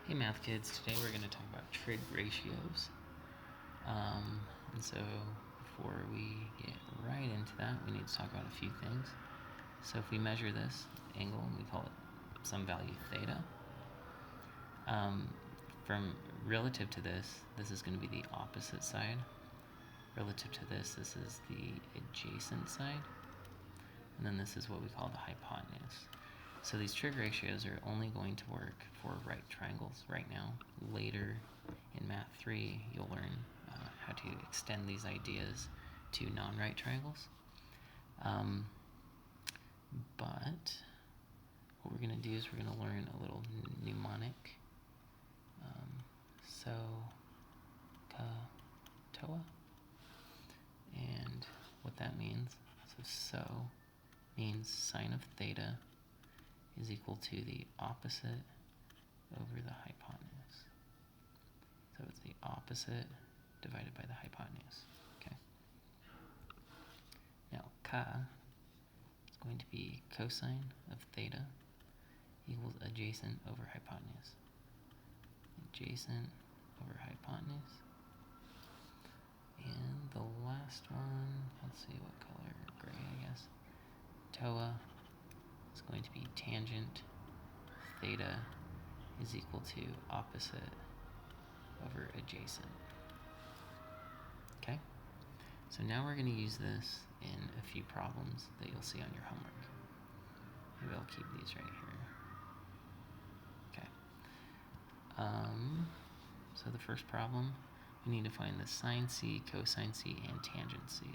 Hey math kids, today we're going to talk about trig ratios. And so before we get right into that, we need to talk about a few things. So if we measure this angle, we call it some value theta. From relative to this is going to be the opposite side. Relative to this is the adjacent side. And then this is what we call the hypotenuse. So these trig ratios are only going to work for right triangles right now. Later in Math 3, you'll learn how to extend these ideas to non-right triangles. But what we're going to do is we're going to learn a little mnemonic. So, ka, toa. And what that means, so means sine of theta is equal to the opposite over the hypotenuse. So it's the opposite divided by the hypotenuse. Okay. Now ka is going to be cosine of theta equals adjacent over hypotenuse. Adjacent over hypotenuse. And the last one, let's see what color, gray I guess. Toa is going to be tangent theta is equal to opposite over adjacent. Okay? So now we're going to use this in a few problems that you'll see on your homework. Maybe I'll keep these right here. Okay. So the first problem, we need to find the sine C, cosine C, and tangent C.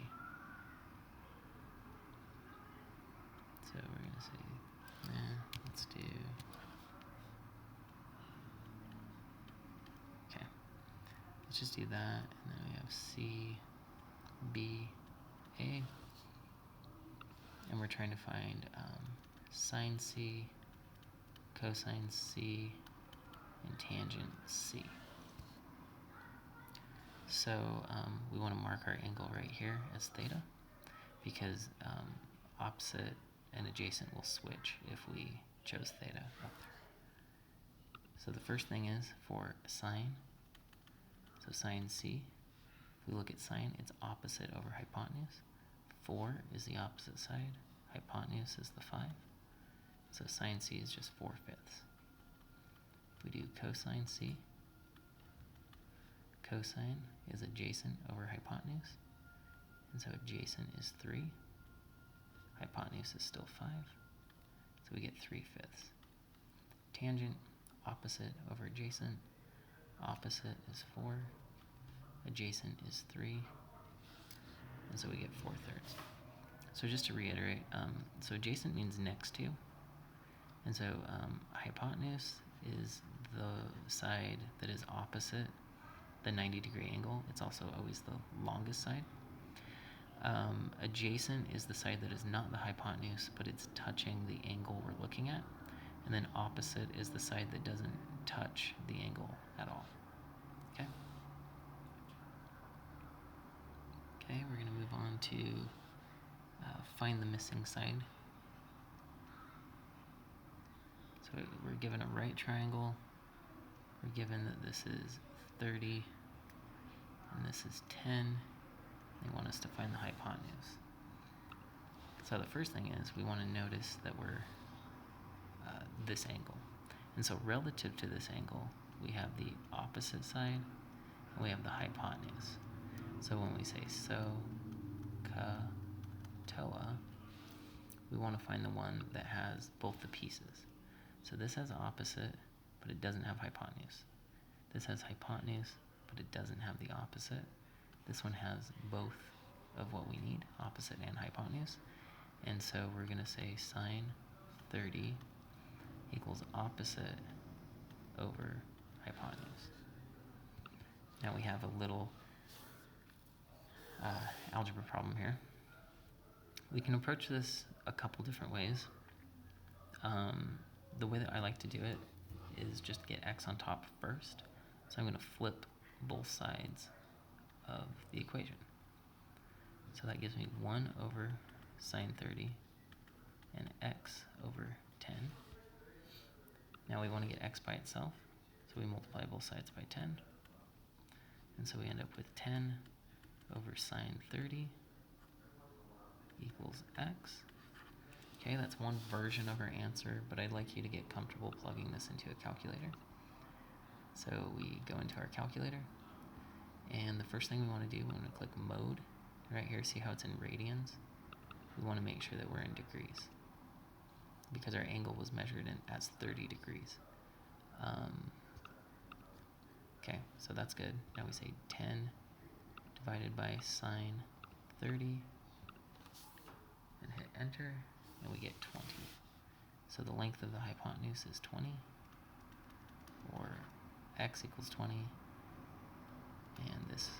So we're going to say, let's do, okay, let's just do that, and then we have C, B, A, and we're trying to find sine C, cosine C, and tangent C. So we want to mark our angle right here as theta, because opposite and adjacent will switch if we chose theta up there. So the first thing is for sine. So sine C, if we look at sine, it's opposite over hypotenuse. 4 is the opposite side. Hypotenuse is the 5. So sine C is just 4/5. If we do cosine C, cosine is adjacent over hypotenuse. And so adjacent is 3. Hypotenuse is still 5. So we get 3/5. Tangent, opposite over adjacent. Opposite is 4. Adjacent is 3. And so we get 4/3. So just to reiterate, so adjacent means next to. And so hypotenuse is the side that is opposite the 90-degree angle. It's also always the longest side. Adjacent is the side that is not the hypotenuse, but it's touching the angle we're looking at. And then opposite is the side that doesn't touch the angle at all. Okay? Okay, we're going to move on to find the missing side. So we're given a right triangle. We're given that this is 30 and this is 10. They want us to find the hypotenuse. So the first thing is we want to notice that we're this angle. And so relative to this angle, we have the opposite side and we have the hypotenuse. So when we say so, ka, toa, we want to find the one that has both the pieces. So this has opposite, but it doesn't have hypotenuse. This has hypotenuse, but it doesn't have the opposite. This one has both of what we need, opposite and hypotenuse. And so we're going to say sine 30 equals opposite over hypotenuse. Now we have a little algebra problem here. We can approach this a couple different ways. The way that I like to do it is just get x on top first. So I'm going to flip both sides of the equation. So that gives me 1 over sine 30 and x over 10. Now we want to get x by itself. So we multiply both sides by 10. And so we end up with 10 over sine 30 equals x. Okay, that's one version of our answer, but I'd like you to get comfortable plugging this into a calculator. So we go into our calculator, and the first thing we want to do, we want to click mode. Right here, see how it's in radians? We want to make sure that we're in degrees, because our angle was measured as 30 degrees. Okay, so that's good. Now we say 10 divided by sine 30, and hit enter, and we get 20. So the length of the hypotenuse is 20, or x equals 20, and this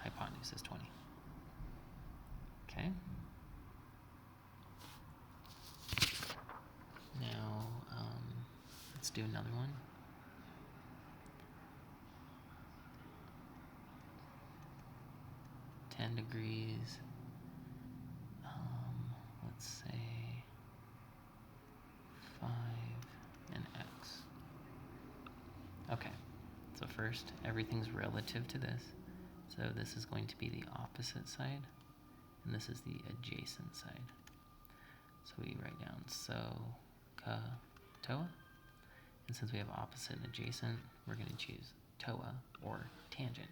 hypotenuse is 20. Okay. Now, let's do another one. Degrees, let's say 5 and x. Okay, so first, everything's relative to this. So this is going to be the opposite side, and this is the adjacent side. So we write down toa, and since we have opposite and adjacent, we're going to choose toa, or tangent.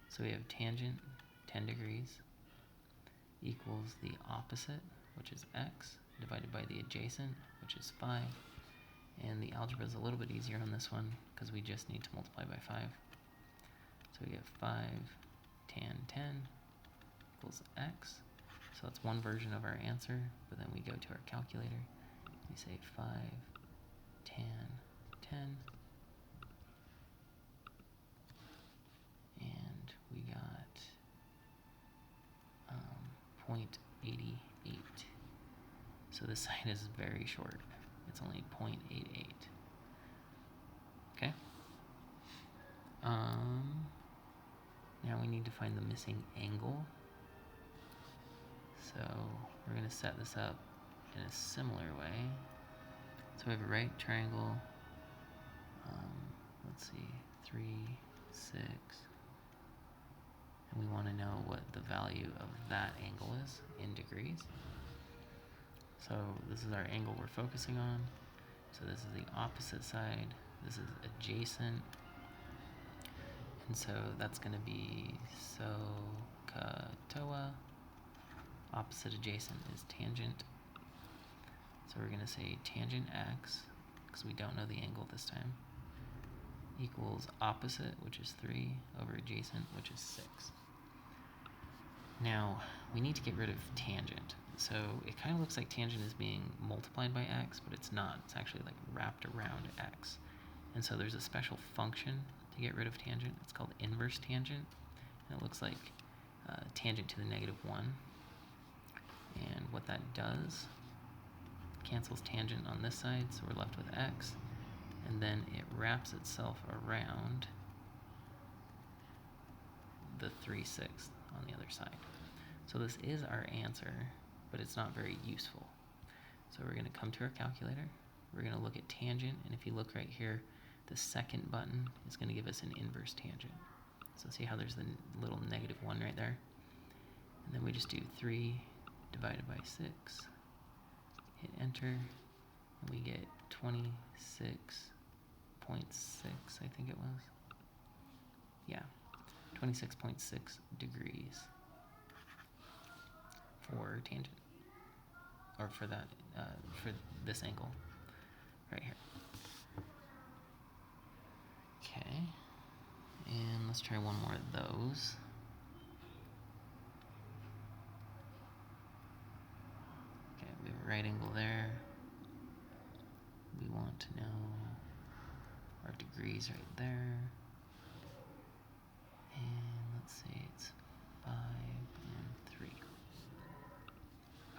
So we have tangent 10 degrees equals the opposite, which is x, divided by the adjacent, which is 5. And the algebra is a little bit easier on this one because we just need to multiply by 5. So we get 5 tan 10 equals x. So that's one version of our answer, but then we go to our calculator. We say 5 tan 10, and we got 0.88. So this side is very short. It's only 0.88. Okay. Now we need to find the missing angle. So we're going to set this up in a similar way. So we have a right triangle. Let's see, 3, 6. And we want to know what the value of that angle is in degrees. So this is our angle we're focusing on. So this is the opposite side. This is adjacent. And so that's going to be toa. Opposite adjacent is tangent. So we're going to say tangent x, because we don't know the angle this time, equals opposite, which is 3, over adjacent, which is 6. Now, we need to get rid of tangent. So it kind of looks like tangent is being multiplied by x, but it's not. It's actually like wrapped around x. And so there's a special function to get rid of tangent. It's called inverse tangent. And it looks like tangent to the -1. And what that does, cancels tangent on this side, so we're left with x. And then it wraps itself around the 3/6 on the other side. So this is our answer, but it's not very useful. So we're going to come to our calculator. We're going to look at tangent, and if you look right here, the second button is going to give us an inverse tangent. So see how there's the little -1 right there? And then we just do 3 divided by 6. Hit enter, and we get 26.6, I think it was. Yeah, 26.6 degrees for tangent, or for that, for this angle right here. Okay, and let's try one more of those. Okay, we have a right angle there. We want to know our degrees right there. And let's say it's 5 and 3.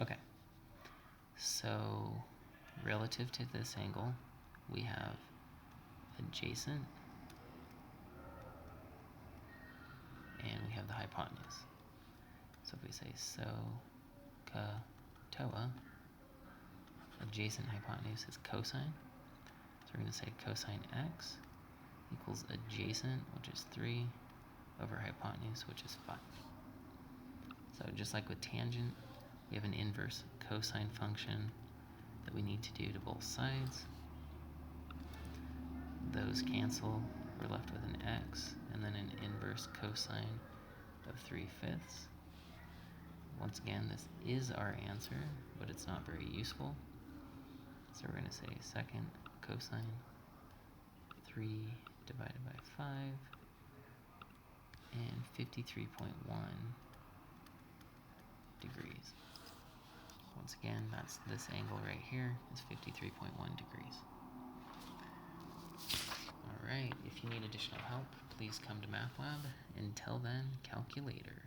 Okay, so relative to this angle, we have adjacent, and we have the hypotenuse. So if we say toa, adjacent hypotenuse is cosine. So we're going to say cosine x equals adjacent, which is 3, over hypotenuse, which is 5. So just like with tangent, we have an inverse cosine function that we need to do to both sides. Those cancel. We're left with an x and then an inverse cosine of 3/5. Once again, this is our answer, but it's not very useful. So we're going to say second cosine 3 divided by 5 and 53.1 degrees. Once again, that's this angle right here is 53.1 degrees. Alright, if you need additional help, please come to MathLab. Until then, calculator.